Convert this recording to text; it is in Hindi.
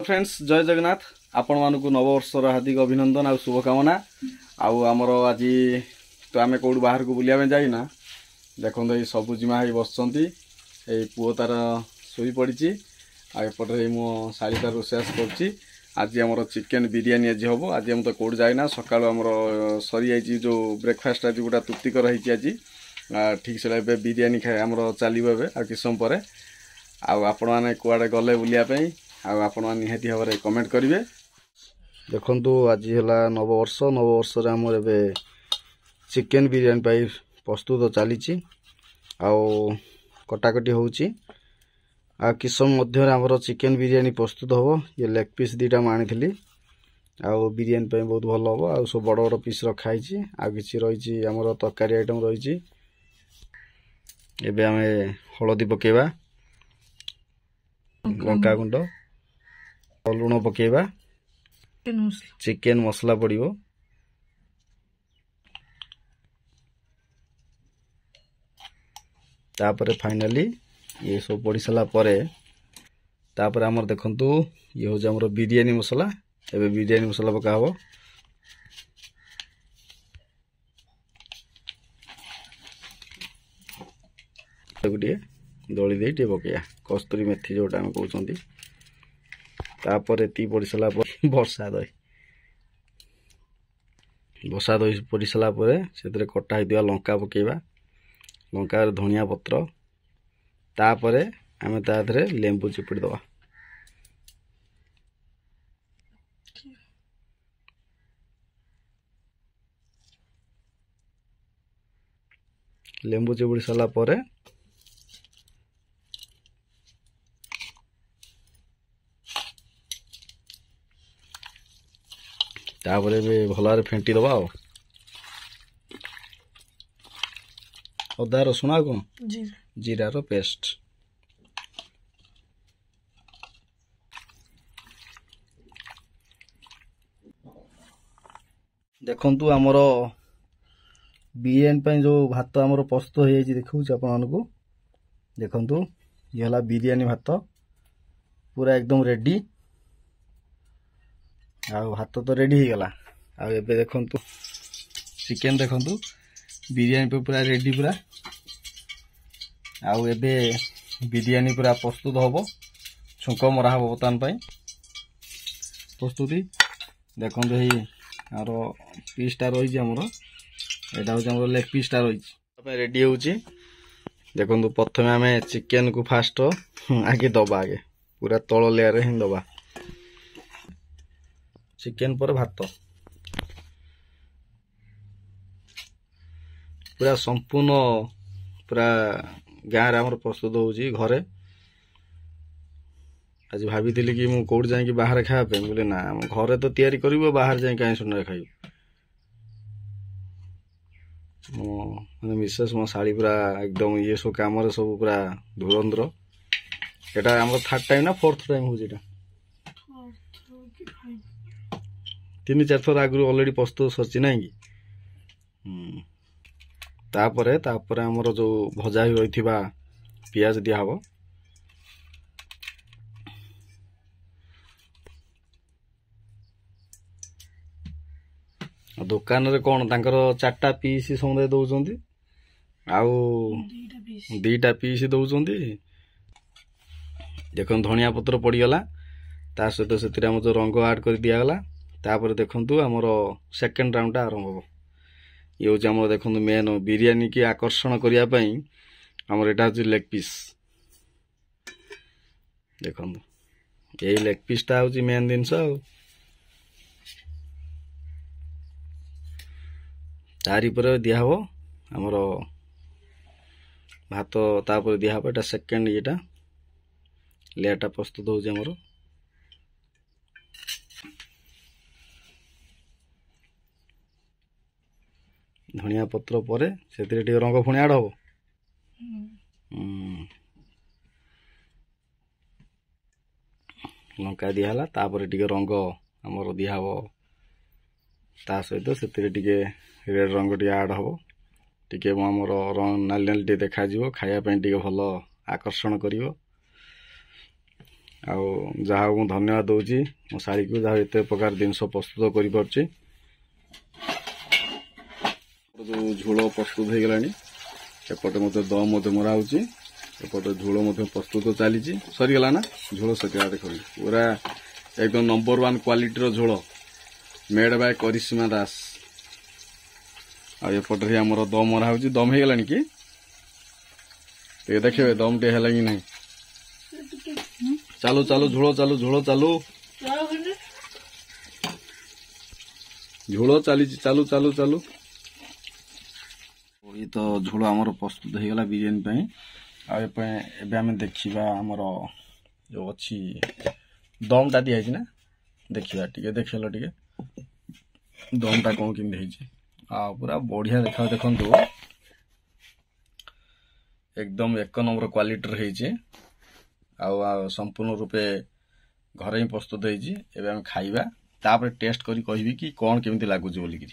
फ्रेंड्स जय जगन्नाथ आपण मानक नववर्षर हार्दिक अभिनंदन आ शुभकामना आमर आज तो आम कौट बाहर को बुलाया जाइना देखो ये सबुजिमा ही बसंती पुओ तार शोई पड़ी आएपटे मो शाड़ीटा रोषेस कर आज आम चिकेन बिरियानी आज हम आज हम तो कौट जाइना सका सरी जाइए जो ब्रेकफास्ट आज गोटा तृप्तिकर होती आज ठीक से बिरियानी खाए आम चलो ए कि समय पर आपण मैंने कुआड़े गले बुलायापी आपण निहाती भाव में कमेंट करेंगे। देखु आज है नववर्ष आमर ए चिकेन बिरियानी पाई प्रस्तुत चली कटाकटी होची कि समय आमर चिकेन बिरियानी प्रस्तुत हम ये लेग पीस दीटा आनी बिरियानी पाई बहुत भल हम आ सब बड़ बड़ पीस रखाई आ कि रही आमर तरकारी आइटम रही एबे आमे हलदी पकेबा लंका गुंड लुण पकेबा चिकेन मसला पड़िबो तापरे फाइनली ये सब पड़ी सारा परे तापरे हमर देखंतु ये हो हमर बिरियानी मसला एबे बिरियानी मसला पका हबो गोटे दली दे टे पकया कस्तूरी मेथी जोटा आम कहते तापर ती पड़ सारा बर्षा दही पड़ सारा से कटा होता लंका पकेबा लंका धनिया पत्र तापर आम तादे लेंबू चिपुड़ी दवा लेंबू चिपुड़ी सारा तापर भल फेंटी दबा अदा रसुण आ कौन जीरार पेस्ट देखंतु आमर बिरियानी जो भात आमर प्रस्तुत हो जाए देखा आपको देखंतु ये है बिरियानी भात पूरा एकदम रेडी आ भात तो रेडी हो गला आ एबे देखंतु चिकेन देखंतु बिरियानी पे पूरा रेडी पूरा आ एबे बिरियानी पूरा प्रस्तुत होबो छुंक मरा होबो बर्तमान पई प्रस्तुति देखंतु हे आर पीसटा रही हमर एटा हो हमर लेग पीसटा रही रेडी होउची देखंतु प्रथमे आमे चिकेन को फास्ट आगे दबा आगे पूरा तळ लेयर हिं दबा चिकेन पर भात पूरा संपूर्ण पूरा गाँव आमर प्रस्तुत होउची घरे आज भाभी कि मु कोड जाए कि बाहर खाया बोले ना घरे तो तैयारी करिवो बाहर जाए कहीं सुन खाई मो मिसेस मो साड़ी पूरा एकदम ये सब काम सब पूरा धुरंधर एटा हमर थर्ड टाइम ना फोर्थ टाइम हो जेटा 3-4 थर आगु ऑलरेडी प्रस्तुत सरची ना कि तापरे हमर जो भजा ही रहिथिबा पियाज दिया हबो दुकान रे कोन तांकर 4टा पीस समुदाय दउचंती आउ 2टा पीस दउचंती देखन धनिया पत्र पड़ी गला ता सहित से हम जो रंग ऐड कर दिया गला तापर देखंतु हमर सेकंड राउंड आरंभ हो ये हूँ आम देखो मेन बिरियानी की आकर्षण करने आमर एटा हूँ लेग पीस देखो यही लेग पीसटा हूँ मेन जिनस तारी पर दिहब आमर भात तापर दिहब एटा सेकंड येटा लेयरटा प्रस्तुत होउची आमर धनिया पत्र पर से रंग पुणी आड हम लंका दिहला तापर टिके रंग आमर दिहब ता सहित से रेड रंग टे आड हम टिके आमर नाली नाली टे देखा खाया टिके भल आकर्षण करिवो ଆଉ ଯାହା ମୁଁ ଧନ୍ୟବାଦ ଦେଉଛି ମୋ ଶାଳୀକୁ ଯାହା ଏତେ ପ୍ରକାର ଜିନିଷ ପ୍ରସ୍ତୁତ କରିପାରୁଛି। ଯେଉଁ ଝୋଳ ପ୍ରସ୍ତୁତ ହେଇଗଲାଣି ଏପଟେ ମଧ୍ୟ ଦମ୍ ମଧ୍ୟ ମରା ହେଉଛି, ଏପଟେ ଝୋଳ ମଧ୍ୟ ପ୍ରସ୍ତୁତ ଚାଲିଛି। ସରିଗଲା ନା ଝୋଳ ସରିଗଲା, ଦେଖନ୍ତୁ ପୁରା एकदम नंबर 1 क्वालिटी झोल मेड बाय करिश्मा दास। आउपटे आमर दम मरा हो दम हो गलानी कि देखिए दम टे है कि नहीं। चालू चालू झोल चालू झोल चालू झोल चली चालू चालू चालू। ये तो झोल आमर प्रस्तुत हो गला बिरियानी आम देखा आमर जो अच्छी दमटा दिखाई ना देखा टे देखल टे दमटा कौन केमती पूरा बढ़िया देखा देखु एकदम 1 नंबर क्वालिटी संपूर्ण रूपे घर ही प्रस्तुत होती। खाइबा तापर टेस्ट करी कहबी कि कौन केमती लगुच बोलिकी।